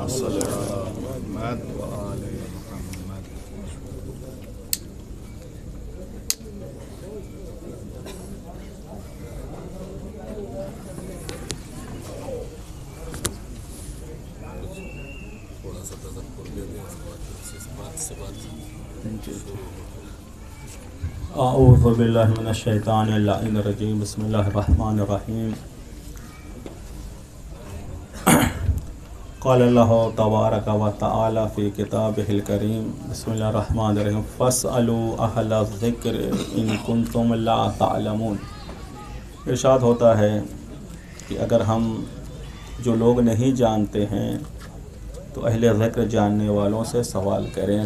صل علی محمد وآل محمد۔ تھوڑا سا تذکر دے دیں اس بات سے اعوذ باللہ من الشیطان اللعین الرجیم، بسم اللہ الرحمن الرحیم۔ قال اللہ تبارک و تعالی فی کتابہ الکریم، بسم اللہ الرحمن الرحیم، فاسألوا اہل الذکر ان کنتم لا تعلمون۔ ارشاد ہوتا ہے کہ اگر ہم جو لوگ نہیں جانتے ہیں تو اہل ذکر جاننے والوں سے سوال کریں۔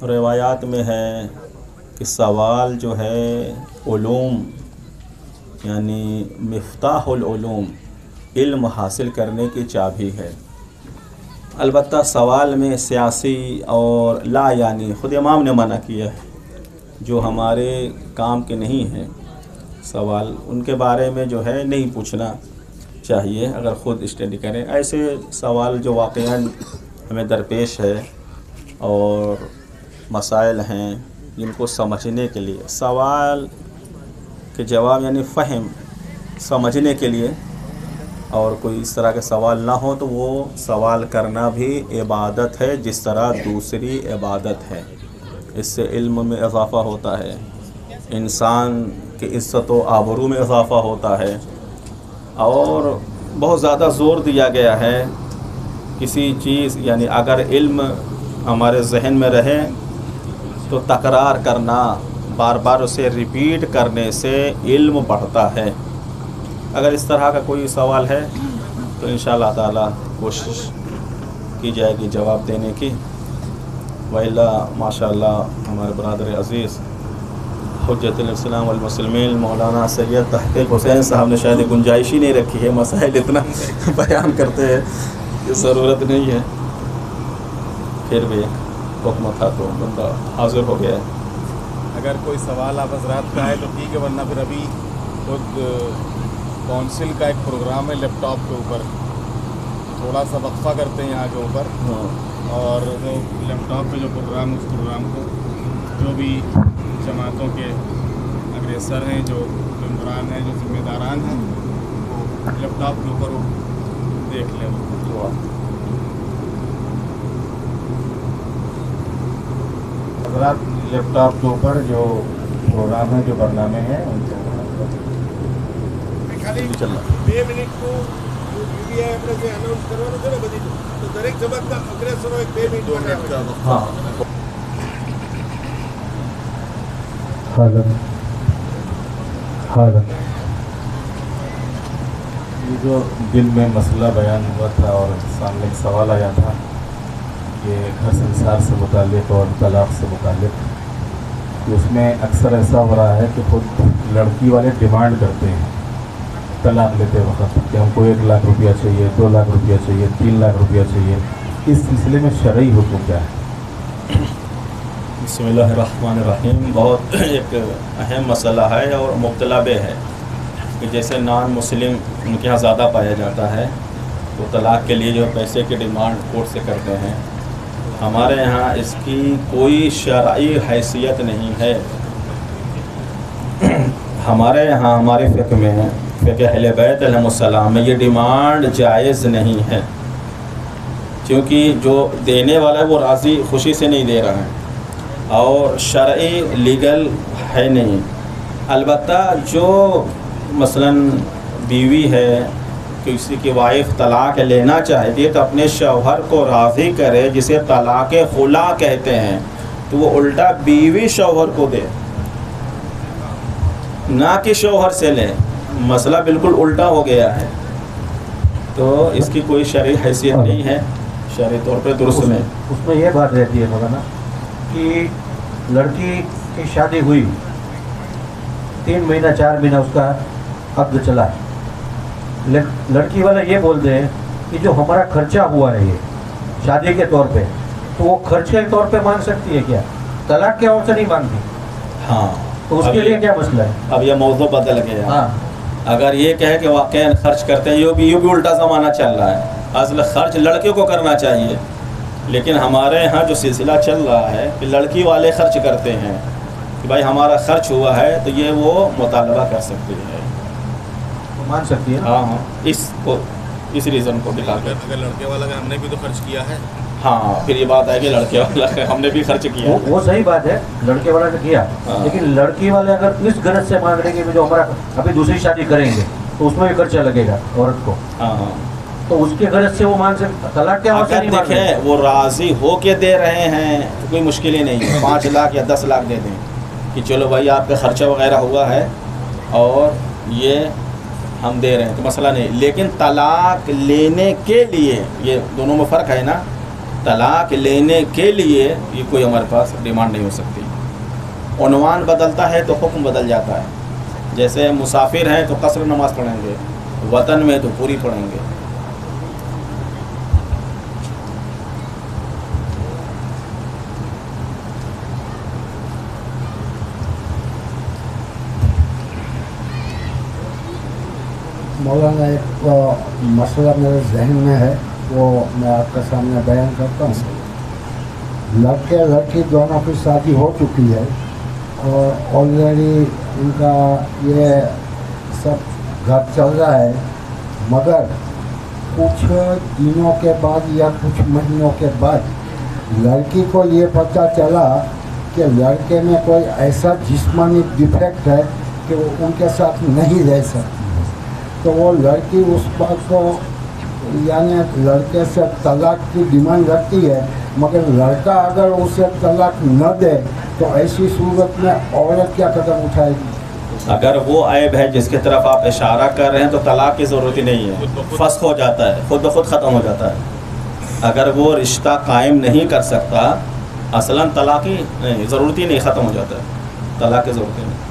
روایات میں ہے کہ سوال جو ہے علوم یعنی مفتاح العلوم، علم حاصل کرنے کی چابی ہے۔ البتہ سوال میں سیاسی اور لا یعنی خود امام نے منع کیا ہے، جو ہمارے کام کے نہیں ہیں سوال، ان کے بارے میں جو ہے نہیں پوچھنا چاہیے اگر خود اسٹڈی کریں۔ ایسے سوال جو واقعاً ہمیں درپیش ہے اور مسائل ہیں جن کو سمجھنے کے لیے، سوال کے جواب یعنی فہم سمجھنے کے لیے، اور کوئی اس طرح کے سوال نہ ہو تو وہ سوال کرنا بھی عبادت ہے جس طرح دوسری عبادت ہے۔ اس سے علم میں اضافہ ہوتا ہے، انسان کی عزت و آبرو میں اضافہ ہوتا ہے، اور بہت زیادہ زور دیا گیا ہے کسی چیز یعنی اگر علم ہمارے ذہن میں رہے تو تکرار کرنا، بار بار اسے ریپیٹ کرنے سے علم بڑھتا ہے۔ اگر اس طرح کا کوئی سوال ہے تو انشاءاللہ تعالی کوشش کی جائے گی جواب دینے کی، وإلا ماشاءاللہ ہمارے برادر عزیز حجت الاسلام والمسلمین مولانا سید تحقیق حسین صاحب نے شاید گنجائش ہی نہیں رکھی ہے، مسائل اتنا بیان کرتے ہیں کہ ضرورت نہیں ہے، پھر بھی حکم تھا تو بندہ حاضر ہو گیا ہے۔ اگر کوئی سوال آپ حضرات کا ہے تو ٹھیک ہے، ورنہ پھر ابھی خود کونسل کا ایک پروگرام ہے لیپ ٹاپ کے اوپر، تھوڑا سا وقفہ کرتے ہیں یہاں کے اوپر، اور وہ لیپ ٹاپ پہ جو پروگرام اس پروگرام کو جو بھی جماعتوں کے اگریسر ہیں، جو ممبران ہیں، جو ذمہ داران ہیں، وہ لیپ ٹاپ کے اوپر وہ دیکھ لیں۔ حضرات لیپ ٹاپ کے اوپر جو پروگرام ہے، جو برنامے ہیں، ان کو یہ جو دل میں مسئلہ بیان ہوا تھا اور سامنے ایک سوال آیا تھا یہ گھر سنسار سے متعلق اور طلاق سے متعلق، کہ اس میں اکثر ایسا ہو رہا ہے کہ خود لڑکی والے ڈیمانڈ کرتے ہیں طلاق لیتے وقت کہ ہم کو 1 لاکھ روپیہ چاہیے، 2 لاکھ روپیہ چاہیے، 3 لاکھ روپیہ چاہیے۔ اس سلسلے میں شرعی حکم کیا ہے؟ بسم اللہ الرحمن الرحیم۔ بہت ایک اہم مسئلہ ہے اور مبتلا بے ہے کہ جیسے نان مسلم ان کے یہاں زیادہ پایا جاتا ہے، تو طلاق کے لیے جو پیسے کی ڈیمانڈ کورٹ سے کرتے ہیں، ہمارے یہاں اس کی کوئی شرعی حیثیت نہیں ہے۔ ہمارے یہاں ہمارے فقہ میں، فقہ اہل بیت علیہ السلام میں یہ ڈیمانڈ جائز نہیں ہے، کیونکہ جو دینے والا ہے وہ راضی خوشی سے نہیں دے رہا ہے اور شرعی لیگل ہے نہیں۔ البتہ جو مثلاً بیوی ہے، کسی کی وائف طلاق لینا چاہتی ہے تو اپنے شوہر کو راضی کرے، جسے طلاق خلا کہتے ہیں، تو وہ الٹا بیوی شوہر کو دے، نہ کہ شوہر سے لے۔ مسئلہ بالکل الٹا ہو گیا ہے، تو اس کی کوئی شرعی حیثیت نہیں ہے، شرعی طور پہ درست نہیں۔ اس میں یہ بات رہتی ہے مولانا کہ لڑکی کی شادی ہوئی، 3 مہینہ 4 مہینہ اس کا عقد چلا، لڑکی والا یہ بولتے ہیں کہ جو ہمارا خرچہ ہوا ہے یہ شادی کے طور پہ، تو وہ خرچ کے طور پہ مانگ سکتی ہے کیا؟ طلاق کے اور سے نہیں مانگتی؟ ہاں، تو اس کے لیے کیا مسئلہ ہے؟ اب یہ موضوع بدل گیا۔ ہاں، اگر یہ کہے کہ واقعی خرچ کرتے ہیں، یہ بھی الٹا زمانہ چل رہا ہے، اصل خرچ لڑکے کو کرنا چاہیے، لیکن ہمارے یہاں جو سلسلہ چل رہا ہے کہ لڑکی والے خرچ کرتے ہیں کہ بھائی ہمارا خرچ ہوا ہے تو یہ وہ مطالبہ کر سکتے ہیں، مان سکتی ہے. ہاں اس ریزن کو دکھا کر. اگر لڑکے والا ہم نے بھی تو خرچ کیا ہے. ہاں پھر یہ بات ہے کہ لڑکے والا ہم نے بھی خرچ کیا. وہ صحیح بات ہے، لڑکے والا نے کیا، لیکن لڑکی والے اگر اس غرض سے مانگ رہے ہیں کہ جو ہمارا ابھی دوسری شادی کریں گے تو اس میں بھی خرچہ لگے گا عورت کو، ہاں تو اس کے غرض سے وہ مانگ سکتے. طلاق کیا اگر دیکھیں وہ راضی ہو کے دے رہے ہیں تو کوئی مشکل ہی نہیں ہے. 5 لاکھ یا 10 لاکھ دے دیں کہ چلو بھائی آپ کا خرچہ وغیرہ ہوا ہے اور یہ ہم دے رہے ہیں تو مسئلہ نہیں. لیکن طلاق لینے کے لیے یہ دونوں میں فرق ہے نا. طلاق لینے کے لیے یہ کوئی ہمارے پاس ڈیمانڈ نہیں ہو سکتی. عنوان بدلتا ہے تو حکم بدل جاتا ہے. جیسے مسافر ہیں تو قصر نماز پڑھیں گے، وطن میں تو پوری پڑھیں گے. مولانا ایک مسئلہ میرے ذہن میں ہے، وہ میں آپ کے سامنے بیان کرتا ہوں. لڑکے لڑکی دونوں کی شادی ہو چکی ہے اور آلریڈی ان کا یہ سب گھر چل رہا ہے، مگر کچھ دنوں کے بعد یا کچھ مہینوں کے بعد لڑکی کو یہ پتہ چلا کہ لڑکے میں کوئی ایسا جسمانی ڈیفیکٹ ہے کہ وہ ان کے ساتھ نہیں رہ سکتی. تو وہ لڑکی اس بات کو یعنی لڑکے سے طلاق کی ڈیمانڈ رکھتی ہے، مگر لڑکا اگر اسے طلاق نہ دے تو ایسی صورت میں عورت کیا قدم اٹھائے گی؟ اگر وہ عیب ہے جس کی طرف آپ اشارہ کر رہے ہیں تو طلاق کی ضرورت ہی نہیں ہے، فسخ ہو جاتا ہے، خود بخود ختم ہو جاتا ہے. اگر وہ رشتہ قائم نہیں کر سکتا اصلاً طلاق ہی نہیں، ضرورت ہی نہیں، ختم ہو جاتا ہے، طلاق کی ضرورت ہی نہیں.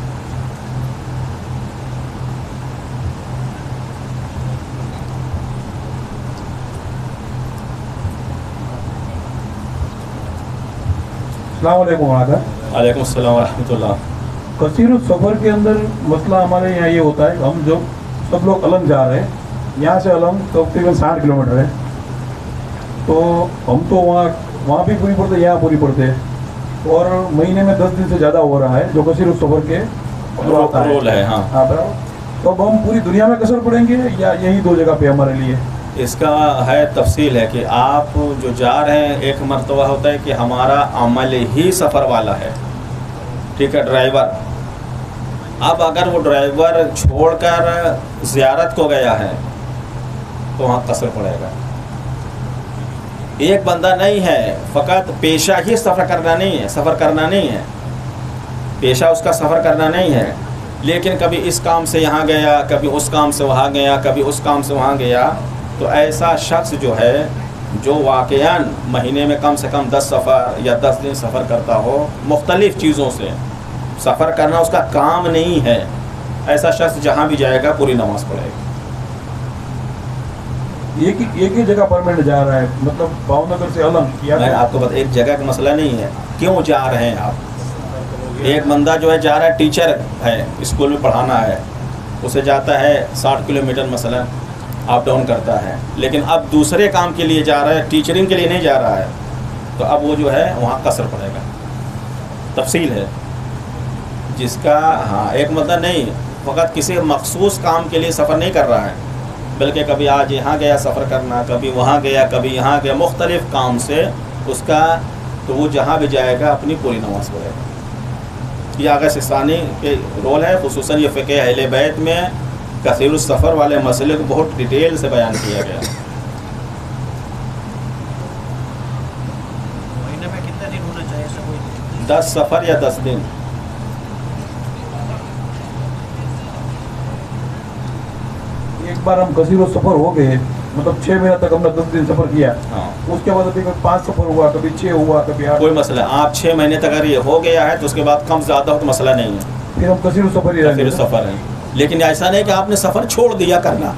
السلام علیکم وعلیکم. وعلیکم السلام ورحمۃ اللہ. کثیر السفر کے اندر مسئلہ ہمارے یہاں یہ ہوتا ہے کہ ہم جو سب لوگ علم جا رہے ہیں، یہاں سے علم تقریباً 60 کلومیٹر ہے، تو ہم تو وہاں بھی پوری پڑتے، یہاں پوری پڑتے ہیں، اور مہینے میں 10 دن سے زیادہ ہو رہا ہے جو کثیر السفر کے رول ہے. ہاں برابر. تو اب ہم پوری دنیا میں قصر پڑیں گے یا یہی 2 جگہ پہ ہمارے لیے؟ اس کا ہے تفصیل ہے کہ آپ جو جا رہے ہیں، ایک مرتبہ ہوتا ہے کہ ہمارا عمل ہی سفر والا ہے، ٹھیک ہے، ڈرائیور. اب اگر وہ ڈرائیور چھوڑ کر زیارت کو گیا ہے تو وہاں قصر پڑے گا. ایک بندہ نہیں ہے، فقط پیشہ ہی سفر کرنا نہیں ہے، سفر کرنا نہیں ہے، پیشہ اس کا سفر کرنا نہیں ہے، لیکن کبھی اس کام سے یہاں گیا، کبھی اس کام سے وہاں گیا، کبھی اس کام سے وہاں گیا. تو ایسا شخص جو ہے جو واقعاً مہینے میں کم سے کم 10 سفر یا 10 دن سفر کرتا ہو، مختلف چیزوں سے سفر کرنا اس کا کام نہیں ہے، ایسا شخص جہاں بھی جائے گا پوری نماز پڑھے گا. ایک ہی جگہ پرمنٹ جا رہا ہے، مطلب بھاؤ نگر سے علم کیا. میں آپ کو بتا، ایک جگہ کا مسئلہ نہیں ہے، کیوں جا رہے ہیں آپ. ایک بندہ جو ہے جا رہا ہے، ٹیچر ہے، اسکول میں پڑھانا ہے، اسے جاتا ہے 60 کلومیٹر مثلا اپ ڈاؤن کرتا ہے، لیکن اب دوسرے کام کے لیے جا رہا ہے، ٹیچرنگ کے لیے نہیں جا رہا ہے، تو اب وہ جو ہے وہاں قصر پڑے گا. تفصیل ہے جس کا. ہاں ایک مطلب نہیں، فقط کسی مخصوص کام کے لیے سفر نہیں کر رہا ہے، بلکہ کبھی آج یہاں گیا سفر کرنا، کبھی وہاں گیا، کبھی یہاں گیا، مختلف کام سے اس کا، تو وہ جہاں بھی جائے گا اپنی پوری نماز پڑھے گا. یہ آغا سستانی کے رول ہے، خصوصاً یہ فقہ اہل بیت میں کثیر السفر والے مسئلے کو بہت ڈیٹیل سے بیان کیا گیا. مہینے میں کتنے دن ہونا چاہیے سب؟ 10 سفر یا 10 دن. ایک بار ہم کثیر السفر ہو گئے، مطلب 6 مہینہ تک ہم نے 10 دن سفر کیا، ہاں اس کے بعد ابھی 5 سفر ہوا، کبھی 6 ہوا، کبھی 8. کوئی مسئلہ، آپ 6 مہینے تک اگر یہ ہو گیا ہے تو اس کے بعد کم زیادہ ہو تو مسئلہ نہیں ہے، پھر ہم کثیر السفر ہی کثیر رہیں گے. السفر ہے. لیکن ایسا نہیں کہ آپ نے سفر چھوڑ دیا کرنا.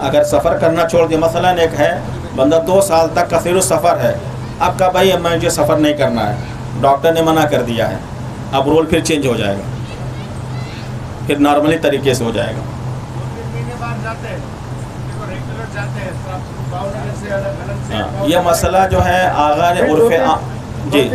اگر سفر کرنا چھوڑ دیا، مثلا ایک ہے بندہ 2 سال تک کثیر السفر ہے، اب کہا بھائی اب مجھے سفر نہیں کرنا ہے، ڈاکٹر نے منع کر دیا ہے، اب رول پھر چینج ہو جائے گا، پھر نارملی طریقے سے ہو جائے گا. مہینے بعد جاتے ہیں، ریگولر جاتے ہیں. یہ مسئلہ جو ہے آغا نے عرف جی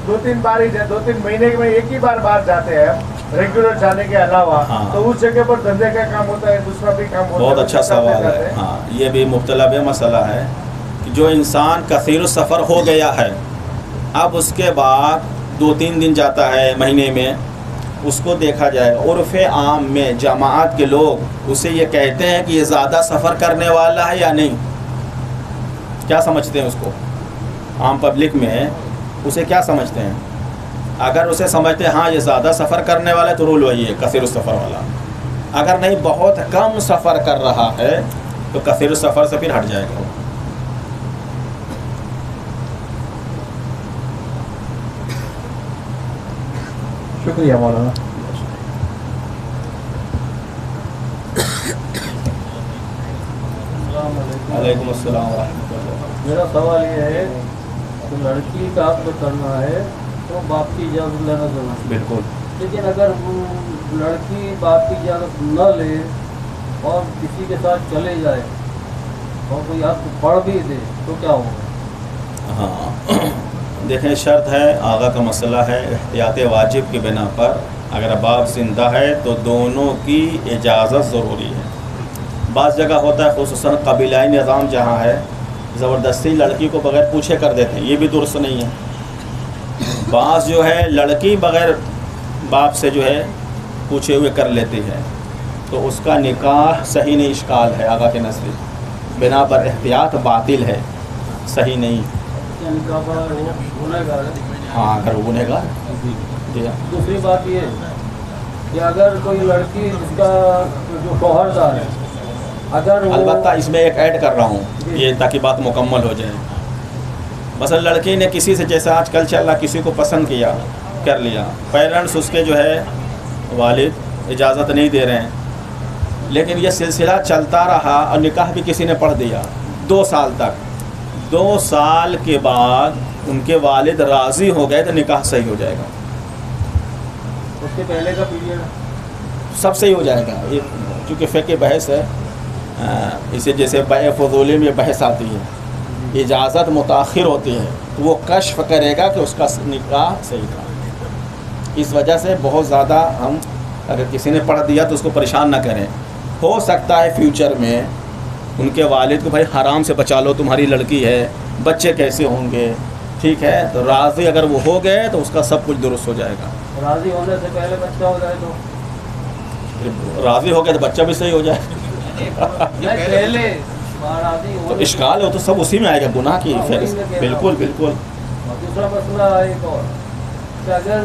2-3 بار ہی 2-3 مہینے میں ایک ہی بار باہر جاتے ہیں ریگولر جانے کے علاوہ، تو اس جگہ پر دھندے کا کام ہوتا ہے، دوسرا بھی کام ہوتا ہے. بہت اچھا سوال ہے. ہاں یہ بھی مبتلا بے مسئلہ ہے کہ جو انسان کثیر السفر ہو گیا ہے، اب اس کے بعد 2-3 دن جاتا ہے مہینے میں، اس کو دیکھا جائے عرف عام میں جماعت کے لوگ اسے یہ کہتے ہیں کہ یہ زیادہ سفر کرنے والا ہے یا نہیں؟ کیا سمجھتے ہیں اس کو؟ عام پبلک میں اسے کیا سمجھتے ہیں؟ اگر اسے سمجھتے ہیں ہاں یہ زیادہ سفر کرنے والا ہے تو رول وہی ہے کثیر السفر والا. اگر نہیں بہت کم سفر کر رہا ہے تو کثیر السفر سے پھر ہٹ جائے گا. شکریہ مولانا. وعلیکم السلام ورحمۃ اللہ. میرا سوال یہ ہے کہ لڑکی کا عقد کرنا ہے تو باپ کی اجازت لینا ضروری ہے. بالکل. لیکن اگر لڑکی باپ کی اجازت نہ لے اور کسی کے ساتھ چلے جائے اور کوئی عقد پڑھ بھی دے تو کیا ہوگا؟ ہاں دیکھیں شرط ہے، آغا کا مسئلہ ہے احتیاط واجب کی بنا پر اگر باپ زندہ ہے تو دونوں کی اجازت ضروری ہے. بعض جگہ ہوتا ہے خصوصاً قبیلائی نظام جہاں ہے زبردستی لڑکی کو بغیر پوچھے کر دیتے ہیں، یہ بھی درست نہیں ہے. بعض جو ہے لڑکی بغیر باپ سے جو ہے پوچھے ہوئے کر لیتی ہے تو اس کا نکاح صحیح نہیں، اشکال ہے آغا کے نزدیک، بنا پر احتیاط باطل ہے، صحیح نہیں. ہاں اگر گنہ گار. جی ہاں. دوسری بات یہ ہے کہ اگر کوئی لڑکی جس کا جو شوہر دار ہے، اگر البتہ اس میں ایک ایڈ کر رہا ہوں یہ تاکہ بات مکمل ہو جائے. مثلا لڑکی نے کسی سے جیسا آج کل چل رہا کسی کو پسند کیا کر لیا، پیرنٹس اس کے جو ہے والد اجازت نہیں دے رہے ہیں، لیکن یہ سلسلہ چلتا رہا اور نکاح بھی کسی نے پڑھ دیا 2 سال تک. 2 سال کے بعد ان کے والد راضی ہو گئے تو نکاح صحیح ہو جائے گا. اس کے پہلے کا پیریڈ سب صحیح ہو جائے گا. یہ چونکہ فقہ بحث ہے، اسے جیسے بیع فضولی میں بحث آتی ہے، اجازت متاخر ہوتی ہے تو وہ کشف کرے گا کہ اس کا نکاح صحیح تھا. اس وجہ سے بہت زیادہ ہم اگر کسی نے پڑھ دیا تو اس کو پریشان نہ کریں. ہو سکتا ہے فیوچر میں ان کے والد کو بھائی حرام سے بچا لو، تمہاری لڑکی ہے، بچے کیسے ہوں گے، ٹھیک ہے، تو راضی اگر وہ ہو گئے تو اس کا سب کچھ درست ہو جائے گا. راضی ہونے سے پہلے بچہ ہو جائے تو راضی ہو گئے تو بچہ بھی صحیح ہو جائے. پہلے تو اشکال ہے تو سب اسی میں آئے گا، گناہ کی فہرست. بالکل بالکل. دوسرا مسئلہ ایک اور کہ اگر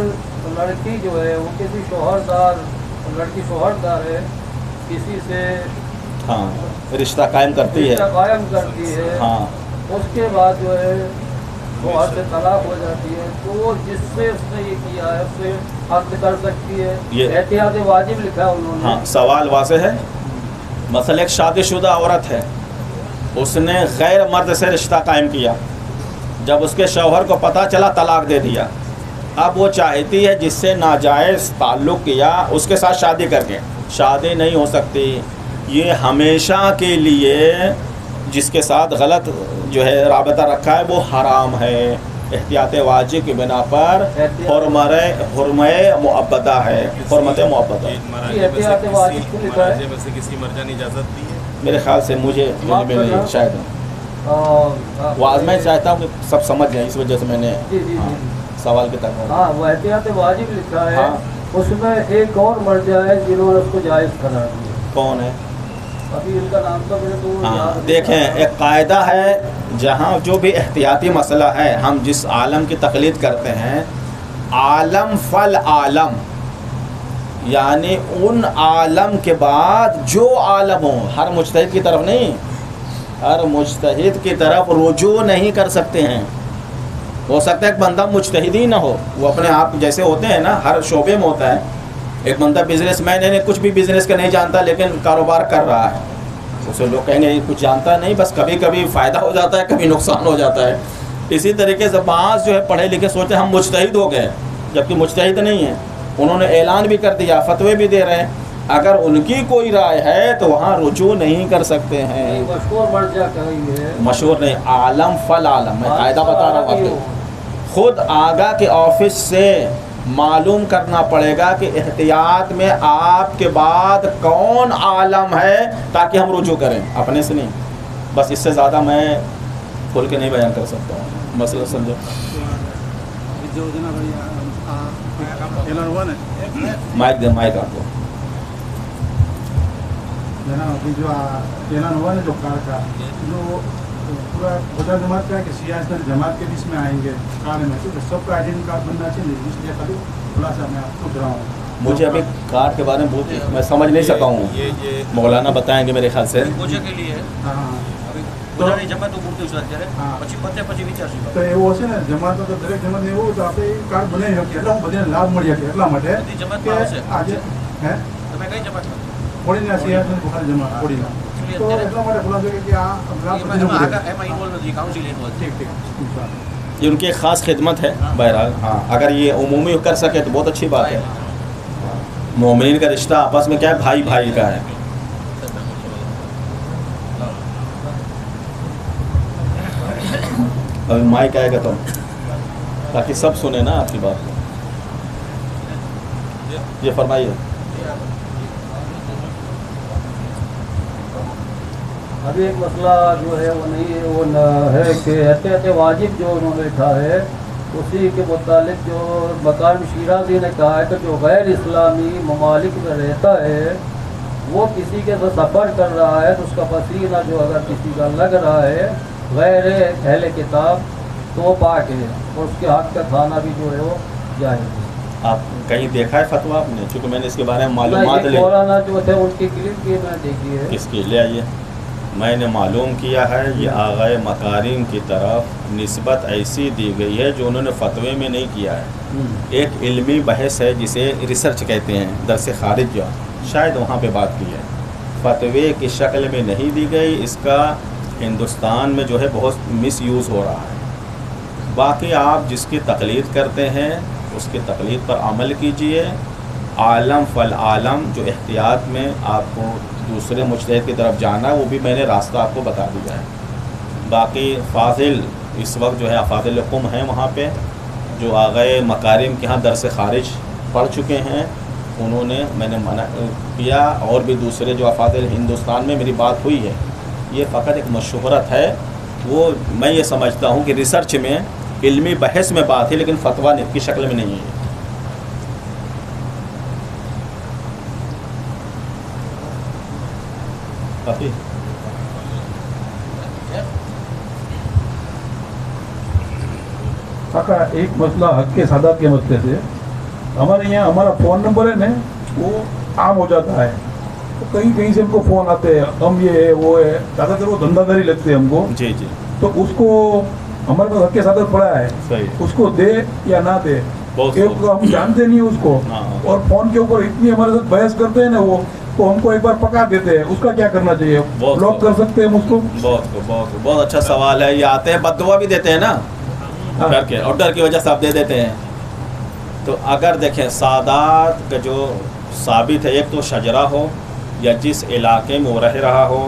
لڑکی جو ہے وہ کسی شوہردار، لڑکی شوہردار ہے، کسی سے ہاں رشتہ قائم کرتی ہے، رشتہ قائم کرتی ہے، ہاں اس کے بعد جو ہے شوہر سے طلاق ہو جاتی ہے تو وہ جس سے اس نے یہ کیا ہے اس سے عقد کر سکتی ہے. یہ احتیاط واجب لکھا ہے انہوں نے. ہاں سوال واضح ہے. مثلا ایک شادی شدہ عورت ہے، اس نے غیر مرد سے رشتہ قائم کیا، جب اس کے شوہر کو پتہ چلا طلاق دے دیا. اب وہ چاہتی ہے جس سے ناجائز تعلق کیا اس کے ساتھ شادی کر کے، شادی نہیں ہو سکتی. یہ ہمیشہ کے لیے جس کے ساتھ غلط جو ہے رابطہ رکھا ہے وہ حرام ہے. احتیاط واجب کی بنا پر حرمہ معبدہ ہے، حرمت معبدہ. احتیاط واجب کو لکھا ہے. ویسے کسی مرجع نے اجازت دی ہے؟ میرے خیال سے مجھے نہیں شاید واضح میں چاہتا ہوں کہ سب سمجھ جائیں، اس وجہ سے میں نے سوال کی طرف. ہاں وہ احتیاط واجب لکھا ہے. ہاں. اس میں ایک اور مرجع ہے جنہوں نے اس کو جائز قرار دیا. کون ہے؟ ابھی ان کا نام تو میرے کو ہاں دیکھیں ایک قاعدہ ہے جہاں جو بھی احتیاطی مسئلہ ہے ہم جس عالم کی تقلید کرتے ہیں، عالم فل عالم، یعنی ان عالم کے بعد جو عالم ہو، ہر مجتہد کی طرف نہیں، ہر مجتہد کی طرف رجوع نہیں کر سکتے ہیں. ہو سکتا ہے ایک بندہ مجتہد ہی نہ ہو، وہ اپنے آپ جیسے ہوتے ہیں نا، ہر شعبے میں ہوتا ہے. ایک بندہ بزنس مین ہے، کچھ بھی بزنس کا نہیں جانتا لیکن کاروبار کر رہا ہے، اسے لوگ کہیں گے کچھ جانتا نہیں، بس کبھی کبھی فائدہ ہو جاتا ہے کبھی نقصان ہو جاتا ہے. اسی طریقے سے بعض جو ہے پڑھے لکھے سوچتے ہیں ہم مجتہد ہو گئے، جبکہ مجتہد نہیں ہیں. انہوں نے اعلان بھی کر دیا، فتوے بھی دے رہے ہیں، اگر ان کی کوئی رائے ہے تو وہاں رجوع نہیں کر سکتے ہیں. مشہور مرجع کہیں مشہور نہیں، عالم فل عالم، میں قاعدہ بتا رہا ہوں آپ کو. خود آگاہ کے آفس سے معلوم کرنا پڑے گا کہ احتیاط میں آپ کے بعد کون عالم ہے تاکہ ہم رجوع کریں، اپنے سے نہیں. بس اس سے زیادہ میں کھول کے نہیں بیان کر سکتا ہوں، مسئلہ سمجھو. مائک دے، مائک آپ کو. ابھی جو اعلان ہوا نا جو کار کا، جو پورا خدا جماعت کا ہے کہ سیاست جماعت کے بیچ میں آئیں گے کار میں، تو سب کا آئیڈینٹی کارڈ بننا چاہیے. اس لیے خالی تھوڑا سا میں آپ کو دراؤں. مجھے ابھی کارڈ کے بارے میں بہت میں سمجھ نہیں سکا ہوں، مولانا بتائیں گے میرے خیال سے. તો એવું હશે ને જમાત તો દરેક જમાત ને એવું તો આપણે કાર્ડ બનાવી શકીએ, એટલે હું બધાને લાભ મળી શકે. એટલા માટે કે આજે હે તમે કઈ જમાત ખોડીના સિયાસત બુખારી જમાત ખોડીના, તો એટલા માટે ખુલાસો કે આ એમાં ઇન્વોલ્વ નથી, કાઉન્સિલ ઇન્વોલ્વ. ઠીક ઠીક. یہ ان کی ایک خاص خدمت ہے. بہرحال ہاں، اگر یہ عمومی کر سکے تو بہت اچھی بات ہے. مومنین کا رشتہ آپس میں کیا ہے؟ بھائی بھائی کا ہے. ابھی مائک آئے گا تو تاکہ سب سنیں نا آپ کی بات کو. یہ فرمائیے. ابھی ایک مسئلہ جو ہے وہ نہیں ہے، وہ ہے کہ احتیاط واجب جو انہوں نے لکھا ہے اسی کے متعلق جو مقام شیرازی نے کہا ہے کہ جو غیر اسلامی ممالک میں رہتا ہے وہ کسی کے سفر کر رہا ہے تو اس کا پسینہ جو اگر کسی کا لگ رہا ہے غیر اہل کتاب تو وہ پاک ہے، اور اس کے حق کا کھانا بھی جو ہے وہ جائز ہے. آپ کہیں دیکھا ہے فتویٰ آپ نے؟ چونکہ میں نے اس کے بارے میں معلومات لے مولانا جو تھے ان کی کلپ کی میں دیکھی ہے. اس کی لے آئیے. میں نے معلوم کیا ہے یہ آغائے مکارم کی طرف نسبت ایسی دی گئی ہے جو انہوں نے فتوے میں نہیں کیا ہے. ایک علمی بحث ہے جسے ریسرچ کہتے ہیں، درس خارج جو شاید وہاں پہ بات کی ہے، فتوے کی شکل میں نہیں دی گئی. اس کا ہندوستان میں جو ہے بہت مس یوز ہو رہا ہے. باقی آپ جس کی تقلید کرتے ہیں اس کی تقلید پر عمل کیجئے. عالم فل عالم جو احتیاط میں آپ کو دوسرے مجتہد کی طرف جانا ہے وہ بھی میں نے راستہ آپ کو بتا دیا ہے. باقی فاضل اس وقت جو ہے افاضل قم ہیں وہاں پہ جو آغائے مکارم کے ہاں درس خارج پڑھ چکے ہیں، انہوں نے میں نے منع کیا. اور بھی دوسرے جو افاضل ہندوستان میں میری بات ہوئی ہے، یہ فقط ایک مشہورت ہے. وہ میں یہ سمجھتا ہوں کہ ریسرچ میں علمی بحث میں بات ہے لیکن فتویٰ کی شکل میں نہیں ہے. کافی کاکا ایک مسئلہ حق کے سادات کے مسئلے سے ہمارے یہاں ہمارا فون نمبر ہے نا وہ عام ہو جاتا ہے، تو کہیں کہیں سے ہم کو فون آتے ہیں، ہم یہ ہے وہ ہے، زیادہ تر وہ دھندا داری لگتے ہیں ہم کو. جی جی. تو اس کو ہمارے پاس حق کے سادات پڑا ہے، صحیح. اس کو دے یا نہ دے ہم جانتے نہیں اس کو، اور فون کے اوپر اتنی ہمارے ساتھ بحث کرتے ہیں نا وہ ہم کو ایک بار پکا دیتے ہیں. اس کا کیا کرنا چاہیے؟ بلاک کر سکتے ہیں ہم اس کو؟ بہت اچھا سوال ہے. یہ آتے ہیں بد دعا بھی دیتے ہیں نا ڈر کے، اور ڈر کی وجہ سے آپ دے دیتے ہیں. تو اگر دیکھیں سادات کا جو ثابت ہے، ایک تو شجرہ ہو یا جس علاقے میں وہ رہ رہا ہو،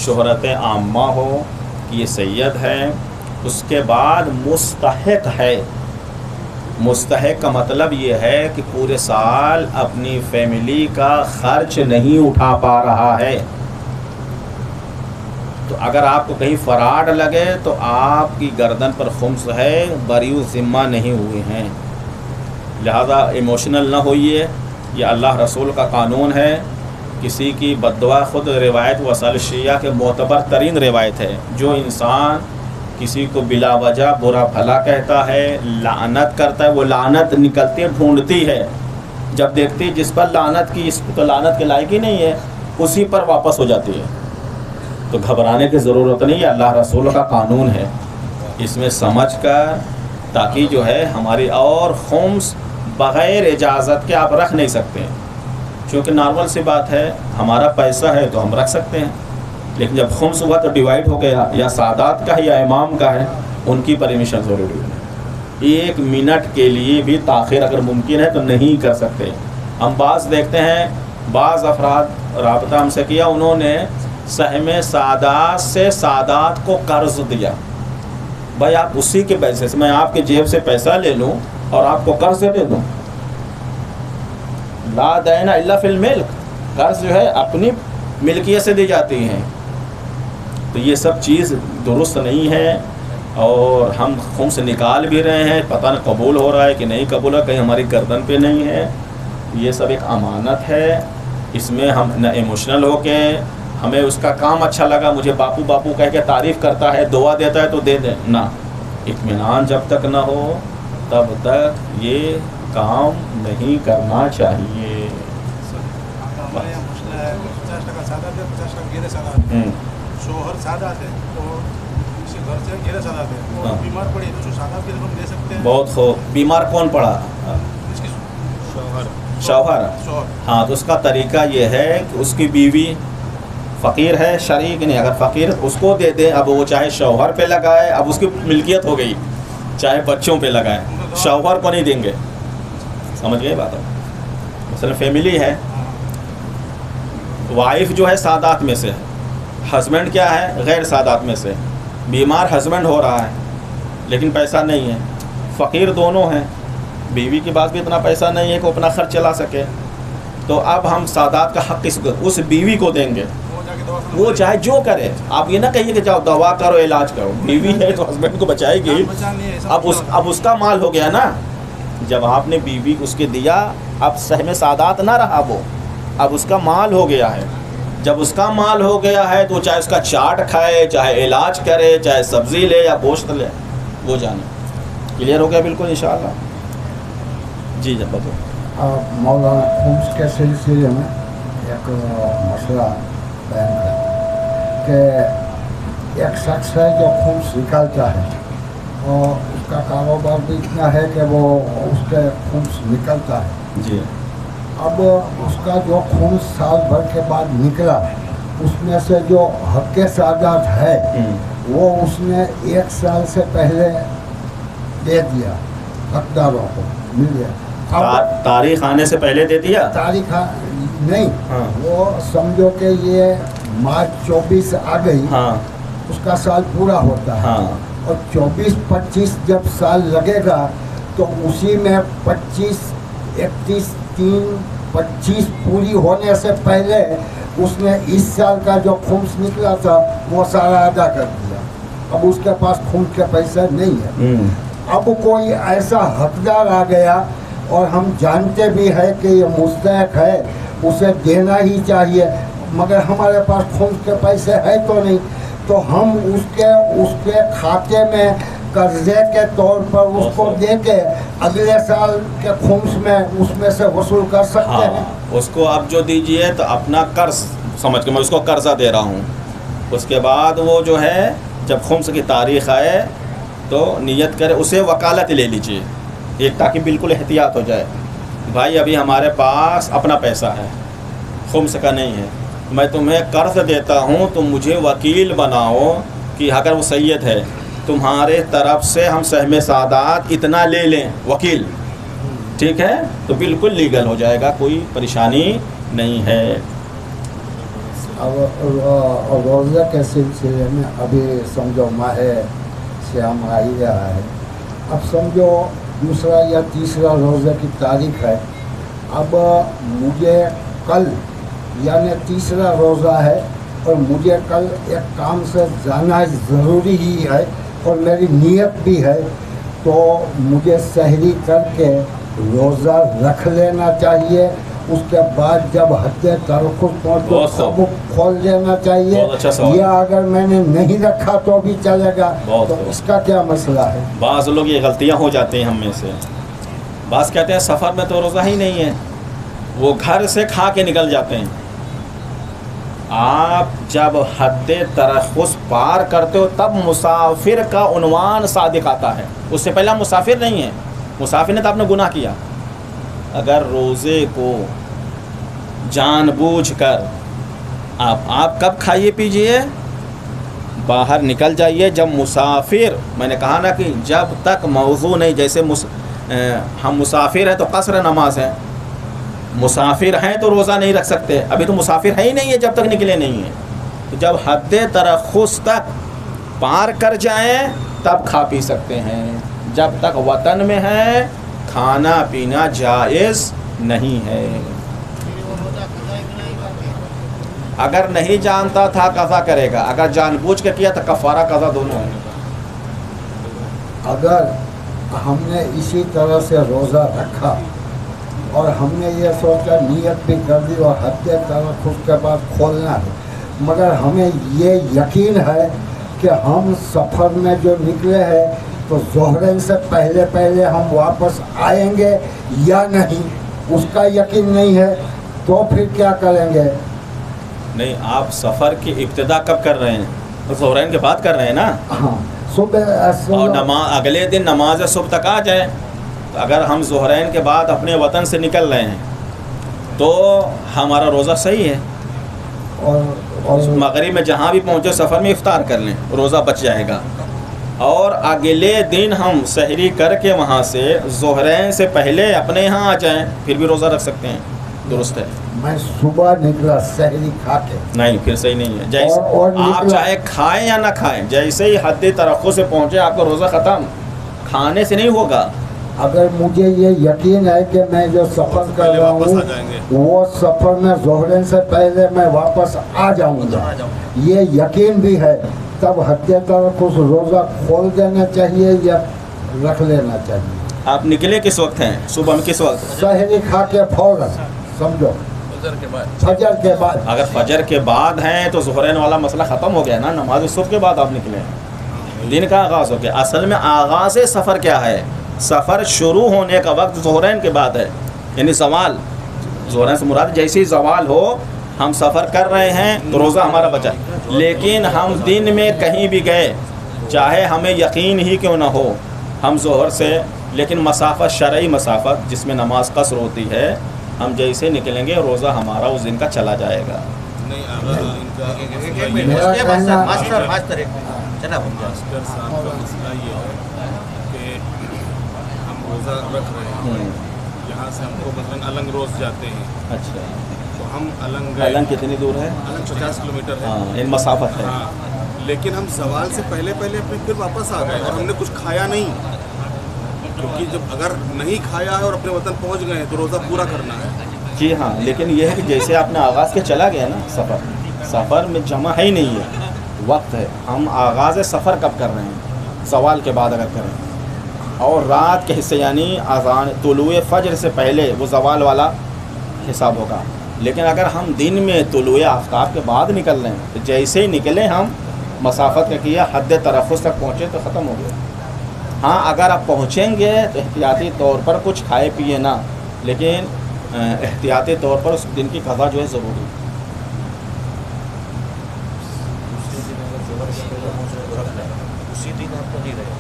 شہرت عامہ ہو کہ یہ سید ہے، اس کے بعد مستحق ہے. مستحق کا مطلب یہ ہے کہ پورے سال اپنی فیملی کا خرچ نہیں اٹھا پا رہا ہے. تو اگر آپ کو کہیں فراڈ لگے تو آپ کی گردن پر خمس ہے، بریء ذمہ نہیں ہوئے ہیں. لہذا ایموشنل نہ ہوئیے، یہ اللہ رسول کا قانون ہے. کسی کی بد دعا، خود روایت وصل شیعہ کے معتبر ترین روایت ہے، جو انسان کسی کو بلا وجہ برا بھلا کہتا ہے، لعنت کرتا ہے، وہ لعنت نکلتی ہے، ڈھونڈتی ہے، جب دیکھتی جس پر لعنت کی اس تو لعنت کے لائق ہی نہیں ہے، اسی پر واپس ہو جاتی ہے. تو گھبرانے کی ضرورت نہیں ہے، اللہ رسول کا قانون ہے. اس میں سمجھ کر تاکہ جو ہے ہماری، اور خمس بغیر اجازت کے آپ رکھ نہیں سکتے ہیں، چونکہ نارمل سی بات ہے، ہمارا پیسہ ہے تو ہم رکھ سکتے ہیں، لیکن جب خمس ہوا تو ڈیوائڈ ہو گیا، یا سادات کا ہے یا امام کا ہے، ان کی پرمیشن ضروری ہے. 1 منٹ کے لیے بھی تاخیر اگر ممکن ہے تو نہیں کر سکتے. ہم بعض دیکھتے ہیں بعض افراد رابطہ ہم سے کیا، انہوں نے سہم سادات سے سادات کو قرض دیا. بھائی آپ اسی کے پیسے سے، میں آپ کے جیب سے پیسہ لے لوں اور آپ کو قرض دے دوں. لا دین الا فی الملک، قرض جو ہے اپنی ملکیت سے دی جاتی ہیں. تو یہ سب چیز درست نہیں ہے، اور ہم خمس نکال بھی رہے ہیں، پتہ نہ قبول ہو رہا ہے کہ نہیں قبول ہے، کہیں ہماری گردن پہ نہیں ہے. یہ سب ایک امانت ہے، اس میں ہم نہ ایموشنل ہو کے ہمیں اس کا کام اچھا لگا، مجھے باپو باپو کہہ کے تعریف کرتا ہے، دعا دیتا ہے تو دے دیں، نہ. اطمینان جب تک نہ ہو تب تک یہ کام نہیں کرنا چاہیے. شوہر سادات ہے تو کسی گھر سے گھیرے سادات ہے، اور بیمار پڑی تو سادات کے ہم دے سکتے ہیں. بہت خوب. بیمار کون پڑا؟ اس کی شوہر. ہاں تو اس کا طریقہ یہ ہے کہ اس کی بیوی فقیر ہے، شریک نہیں، اگر فقیر اس کو دے دیں، اب وہ چاہے شوہر پہ لگائے، اب اس کی ملکیت ہو گئی، چاہے بچوں پہ لگائے، شوہر کو نہیں دیں گے. سمجھ گئے بات؟ مثلا فیملی ہے، وائف جو ہے سادات میں سے، ہسبینڈ کیا ہے غیر سادات میں سے. بیمار ہسبینڈ ہو رہا ہے لیکن پیسہ نہیں ہے، فقیر دونوں ہیں، بیوی کے پاس بھی اتنا پیسہ نہیں ہے کہ وہ اپنا خرچ چلا سکے. تو اب ہم سادات کا حق اس بیوی کو دیں گے، وہ چاہے جو کرے. آپ یہ نہ کہیے کہ جاؤ دوا کرو علاج کرو، بیوی ہے تو ہسبینڈ کو بچائے گی. اب اس کا مال ہو گیا نا، جب آپ نے بیوی اس کے دیا، اب سہم سادات نہ رہا وہ، اب اس کا مال ہو گیا ہے. جب اس کا مال ہو گیا ہے تو چاہے اس کا چاٹ کھائے، چاہے علاج کرے، چاہے سبزی لے یا گوشت لے، وہ جانے. کلیئر ہو گیا بالکل انشاءاللہ؟ جی جب بتاؤ. مولانا خمس کے سلسلے میں ایک مسئلہ بیان کریں کہ ایک شخص ہے جو خمس نکالتا ہے، اور اس کا کاروبار بھی اتنا ہے کہ وہ اس کے خمس نکلتا ہے. جی. اب اس کا جو خمس سال بھر کے بعد نکلا، اس میں سے جو حق سعادت ہے وہ اس نے 1 سال سے پہلے دے دیا، حقداروں کو مل گیا. تاریخ آنے سے پہلے دے دیا؟ تاریخ نہیں، وہ سمجھو کہ یہ مارچ 24 آ گئی، اس کا سال پورا ہوتا ہے، اور 24-25 جب سال لگے گا تو اسی میں 25 31 3 25 پوری ہونے سے پہلے اس نے اس سال کا جو خمس نکلا تھا وہ سارا ادا کر دیا. اب اس کے پاس خمس کے پیسے نہیں ہے. اب کوئی ایسا حقدار آ گیا، اور ہم جانتے بھی ہے کہ یہ مستحق ہے، اسے دینا ہی چاہیے، مگر ہمارے پاس خمس کے پیسے ہے تو نہیں، تو ہم اس کے کھاتے میں قرضے کے طور پر اس کو دے کے اگلے سال کے خمس میں اس میں سے وصول کر سکتے ہیں. اس کو آپ جو دیجئے تو اپنا قرض سمجھ کے میں اس کو قرضہ دے رہا ہوں. اس کے بعد وہ جو ہے جب خمس کی تاریخ آئے تو نیت کرے، اسے وکالت لے لیجئے ایک، تاکہ بالکل احتیاط ہو جائے. بھائی ابھی ہمارے پاس اپنا پیسہ ہے، خمس کا نہیں ہے، میں تمہیں قرض دیتا ہوں، تم مجھے وکیل بناؤ کہ اگر وہ سید ہے تمہارے طرف سے ہم سہم سعادات اتنا لے لیں، وکیل. ٹھیک ہے؟ تو بالکل لیگل ہو جائے گا، کوئی پریشانی نہیں ہے. اب روزہ کے سلسلے میں ابھی سمجھو ماہ سیام آ ہی رہا ہے، اب سمجھو دوسرا یا تیسرا روزہ کی تاریخ ہے. اب مجھے کل یعنی تیسرا روزہ ہے، اور مجھے کل ایک کام سے جانا ضروری ہی ہے، اور میری نیت بھی ہے، تو مجھے سحری کر کے روزہ رکھ لینا چاہیے. اس کے بعد جب حد ترخص پہنچو تب کھول دینا چاہیے، یا اگر میں نے نہیں رکھا تو بھی چلے گا؟ تو اس کا کیا مسئلہ ہے؟ بعض لوگ یہ غلطیاں ہو جاتی ہیں ہم میں سے. بعض کہتے ہیں سفر میں تو روزہ ہی نہیں ہے، وہ گھر سے کھا کے نکل جاتے ہیں. آپ جب حد ترخص پار کرتے ہو تب مسافر کا عنوان صادق آتا ہے، اس سے پہلے مسافر نہیں ہے. مسافر نے تو آپ نے گناہ کیا. اگر روزے کو جان بوجھ کر آپ کب کھائیے پیجئے؟ باہر نکل جائیے جب مسافر، میں نے کہا نا کہ جب تک موضوع نہیں، جیسے ہم مسافر ہیں تو قصر نماز ہے، مسافر ہیں تو روزہ نہیں رکھ سکتے، ابھی تو مسافر ہے ہی نہیں ہے جب تک نکلے نہیں ہیں. تو جب حد ترخص تک پار کر جائیں تب کھا پی سکتے ہیں. جب تک وطن میں ہیں کھانا پینا جائز نہیں ہے. اگر نہیں جانتا تھا قضا کرے گا، اگر جان بوجھ کے کیا تو کفارہ قضا دونوں ہیں. اگر ہم نے اسی طرح سے روزہ رکھا اور ہم نے یہ سوچا نیت بھی کر دی اور حد ترخص کے بعد کھولنا ہے، مگر ہمیں یہ یقین ہے کہ ہم سفر میں جو نکلے ہیں تو ظہرین سے پہلے پہلے ہم واپس آئیں گے یا نہیں، اس کا یقین نہیں ہے، تو پھر کیا کریں گے؟ نہیں، آپ سفر کی ابتدا کب کر رہے ہیں؟ ظہرین کے بعد کر رہے ہیں نا. ہاں، صبح اور اگلے دن نماز صبح تک آ جائے. تو اگر ہم ظہرین کے بعد اپنے وطن سے نکل رہے ہیں تو ہمارا روزہ صحیح ہے. اور مغرب میں جہاں بھی پہنچے سفر میں افطار کر لیں، روزہ بچ جائے گا. اور اگلے دن ہم سحری کر کے وہاں سے ظہرین سے پہلے اپنے یہاں آ جائیں، پھر بھی روزہ رکھ سکتے ہیں. درست ہے. میں صبح نکلا سحری کھا کے، نہیں، پھر صحیح نہیں ہے. جیسے آپ چاہے کھائیں یا نہ کھائیں، جیسے ہی حد ترخص سے پہنچے آپ کا روزہ ختم. کھانے سے نہیں ہوگا. اگر مجھے یہ یقین ہے کہ میں جو سفر کر رہا ہوں وہ سفر میں ظہرین سے پہلے میں واپس آ جاؤں گا، یہ یقین بھی ہے، تب حد ترخص روزہ کھول دینا چاہیے یا رکھ لینا چاہیے؟ آپ نکلے کس وقت ہیں؟ صبح میں کس وقت؟ سحری کھا کے فوراً، سمجھو فجر کے بعد. اگر فجر کے بعد ہیں تو ظہرین والا مسئلہ ختم ہو گیا نا. نماز صبح کے بعد آپ نکلے، دن کا آغاز ہو گیا. اصل میں آغاز سفر کیا ہے؟ سفر شروع ہونے کا وقت ظہرین کے بعد ہے، یعنی زوال. ظہرین سے مراد جیسے ہی زوال ہو ہم سفر کر رہے ہیں تو روزہ ہمارا بچا. لیکن ہم دن میں کہیں بھی گئے، چاہے ہمیں یقین ہی کیوں نہ ہو ہم ظہر سے، لیکن مسافت شرعی مسافت جس میں نماز قصر ہوتی ہے، ہم جیسے نکلیں گے روزہ ہمارا اس دن کا چلا جائے گا. ماسٹر صاحب کا مسئلہ یہ ہے کہ ہم روزہ رکھ رہے ہیں، یہاں سے ہم کو مثلاً النگ روز جاتے ہیں. اچھا، تو ہم النگ کتنی دور ہے؟ النگ 50 کلومیٹر ہے. ان مسافت ہے. ہاں، لیکن ہم زوال سے پہلے اپنے پھر واپس آ گئے اور ہم نے کچھ کھایا نہیں، کیونکہ جب اگر نہیں کھایا ہے اور اپنے وطن پہنچ گئے تو روزہ پورا کرنا ہے. جی ہاں، لیکن یہ ہے کہ جیسے آپ نے آغاز کے چلا گیا نا، سفر میں جمع ہے ہی نہیں ہے، وقت ہے. ہم آغاز سفر کب کر رہے ہیں؟ زوال کے بعد اگر کریں، اور رات کے حصے یعنی اذان طلوع فجر سے پہلے وہ زوال والا حساب ہوگا. لیکن اگر ہم دن میں طلوع آفتاب کے بعد نکل رہے ہیں تو جیسے ہی نکلے ہم مسافت کا کیا حد ترخص تک پہنچے تو ختم ہو گیا. ہاں، اگر آپ پہنچیں گے تو احتیاطی طور پر کچھ کھائے پیے نہ، لیکن احتیاطی طور پر اس دن کی قضا جو ہے ضروری. اسی دن آپ کو نہیں رہے.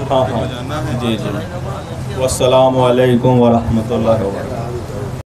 ہاں، جی جی. والسلام علیکم ورحمۃ اللہ وبرکاتہ.